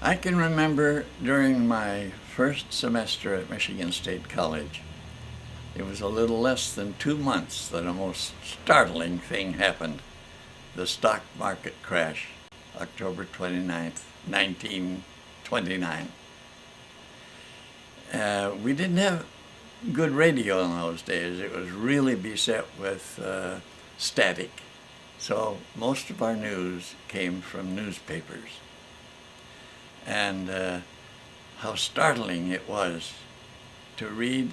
I can remember during my first semester at Michigan State College, it was a little less than 2 months that a most startling thing happened. The stock market crash, October 29th, 1929. We didn't have good radio in those days. It was really beset with static. So most of our news came from newspapers. And how startling it was to read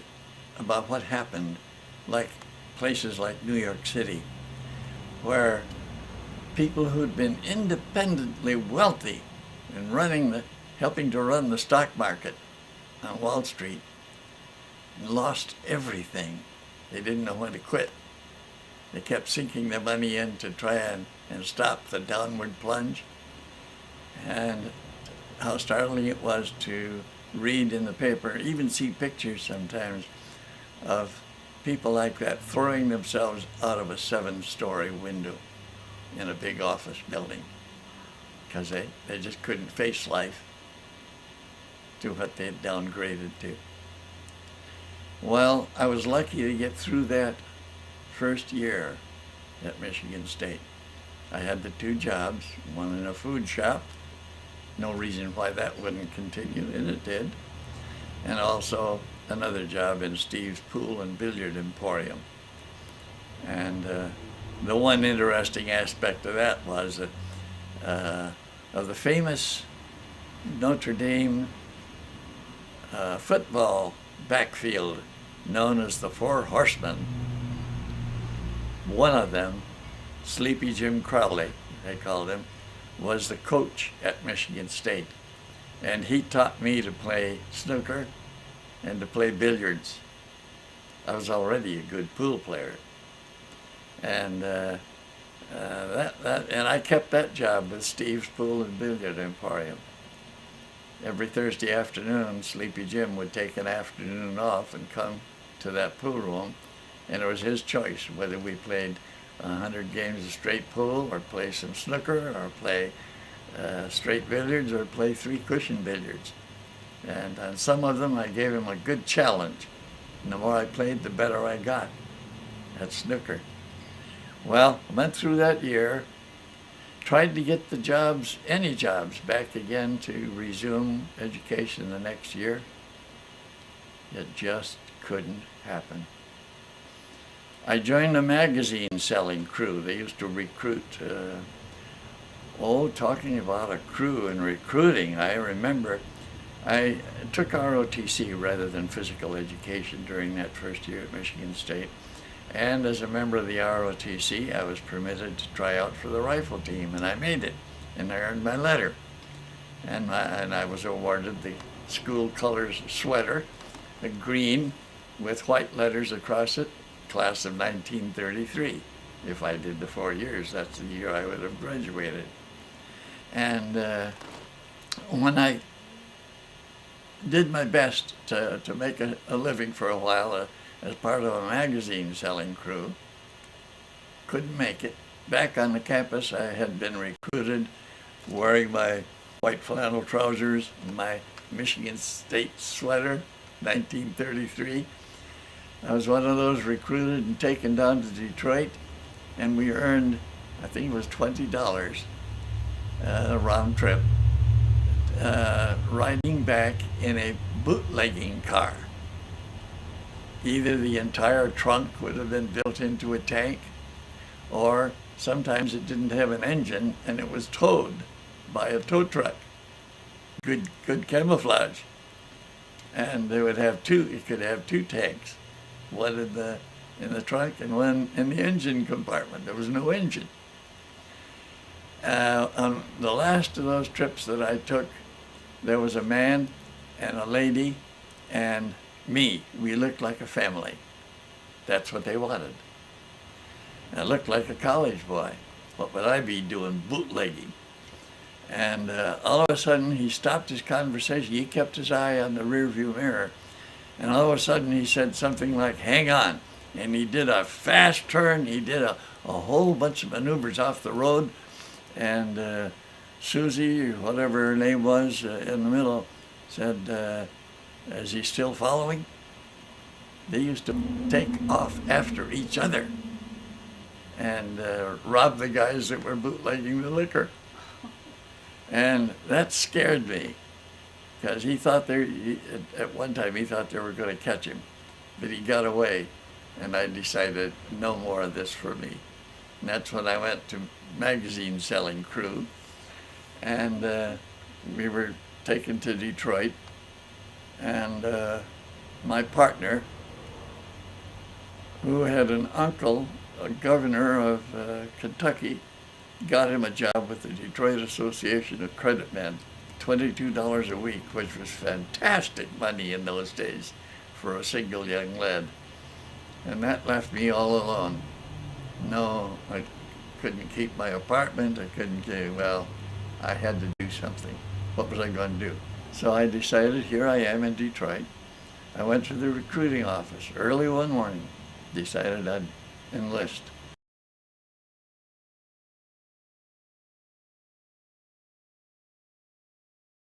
about what happened, like places like New York City, where people who'd been independently wealthy and helping to run the stock market on Wall Street lost everything. They didn't know when to quit. They kept sinking their money in to try and stop the downward plunge. And how startling it was to read in the paper, even see pictures sometimes of people like that throwing themselves out of a 7-story window in a big office building because they just couldn't face life to what they had downgraded to. Well, I was lucky to get through that first year at Michigan State. I had the 2 jobs, one in a food shop, no reason why that wouldn't continue, and it did, and also another job in Steve's Pool and Billiard Emporium. And the one interesting aspect of that was that of the famous Notre Dame football backfield known as the Four Horsemen, one of them, Sleepy Jim Crowley, they called him, was the coach at Michigan State. And he taught me to play snooker and to play billiards. I was already a good pool player. And and I kept that job with Steve's Pool and Billiard Emporium. Every Thursday afternoon, Sleepy Jim would take an afternoon off and come to that pool room, and it was his choice whether we played 100 games of straight pool or play some snooker or play straight billiards or play 3 cushion billiards. And on some of them I gave him a good challenge. And the more I played, the better I got at snooker. Well, I went through that year, tried to get the jobs, any jobs, back again to resume education the next year. It just couldn't happen. I joined a magazine selling crew. They used to recruit, talking about a crew and recruiting, I remember I took ROTC rather than physical education during that first year at Michigan State. And as a member of the ROTC, I was permitted to try out for the rifle team, and I made it, and I earned my letter. And I was awarded the school colors sweater, a green with white letters across it, class of 1933. If I did the 4 years, that's the year I would have graduated. And when I did my best to make a living for a while as part of a magazine selling crew, couldn't make it. Back on the campus, I had been recruited wearing my white flannel trousers and my Michigan State sweater, 1933. I was one of those recruited and taken down to Detroit, and we earned, I think it was $20 round trip, riding back in a bootlegging car. Either the entire trunk would have been built into a tank, or sometimes it didn't have an engine and it was towed by a tow truck. Good camouflage. And they would have it could have 2 tanks, one in the trunk and one in the engine compartment. There was no engine. On the last of those trips that I took, there was a man and a lady and me. We looked like a family. That's what they wanted. I looked like a college boy. What would I be doing bootlegging? And all of a sudden he stopped his conversation. He kept his eye on the rearview mirror. And all of a sudden he said something like, "Hang on." And he did a fast turn. He did a whole bunch of maneuvers off the road. And Susie, whatever her name was, in the middle, said, is he still following? They used to take off after each other and rob the guys that were bootlegging the liquor. And that scared me, because he thought at one time he thought they were going to catch him, but he got away, and I decided no more of this for me. And that's when I went to magazine selling crew, and we were taken to Detroit, and my partner, who had an uncle, a governor of Kentucky, got him a job with the Detroit Association of Credit Men, $22 a week, which was fantastic money in those days for a single young lad. And that left me all alone. No, I couldn't keep my apartment. I couldn't get, well, I had to do something. What was I going to do? So I decided, here I am in Detroit. I went to the recruiting office early one morning, decided I'd enlist.